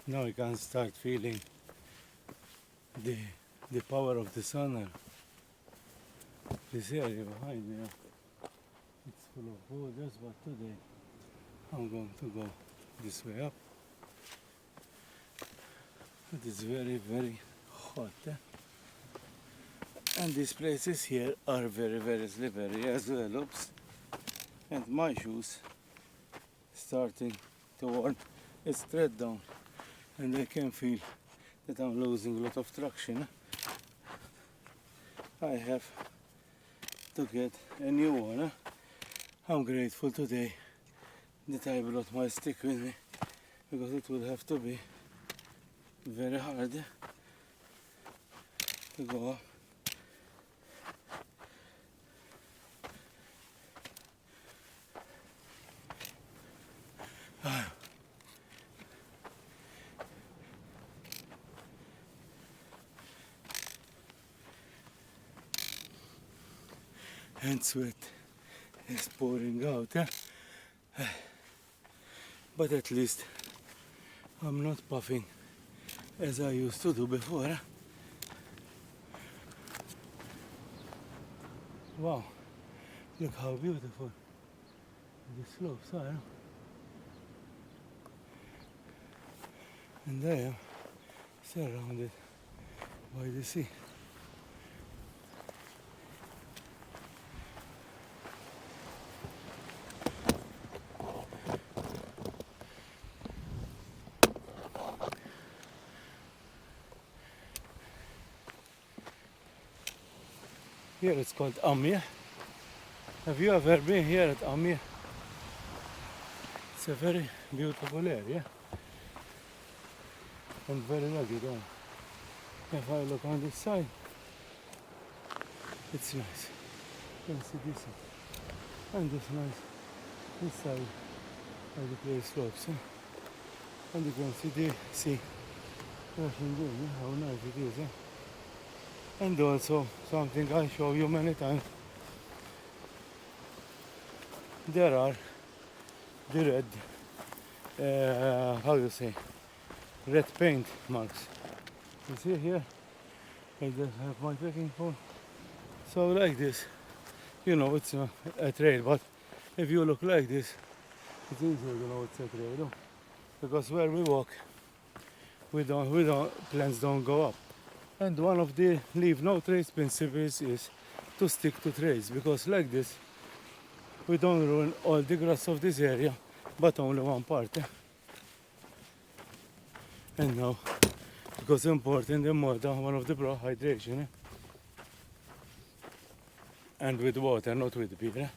Now I can start feeling the power of the sun. This area behind me, it's full of boulders, but today I'm going to go this way up. It is very, very hot. And these places here are very, very slippery as well. Oops. And my shoes starting to warn its tread down. And I can feel that I'm losing a lot of traction. I have to get a new one. I'm grateful today that I brought my stick with me, because it will have to be very hard to go up. And sweat is pouring out, but at least I'm not puffing as I used to do before. Wow, look how beautiful the slopes are. And I am surrounded by the sea. Here it's called Qammieh. Have you ever been here at Qammieh? It's a very beautiful area and very rugged. If I look on this side, it's nice. You can see this and this nice. This side of the place slopes, and you can see the sea rushing in. How nice it is. And also something I show you many times. There are the red, how you say, red paint marks. You see here, I just have my trekking pole. So like this, you know it's a trail, but if you look like this, it's easier to know it's a trail. Because where we walk, plants don't go up. And one of the leave no trace principles is to stick to trails, because like this we don't ruin all the grass of this area, but only one part. And now, because it's important in Malta, one of the hydration, and with water, not with beer.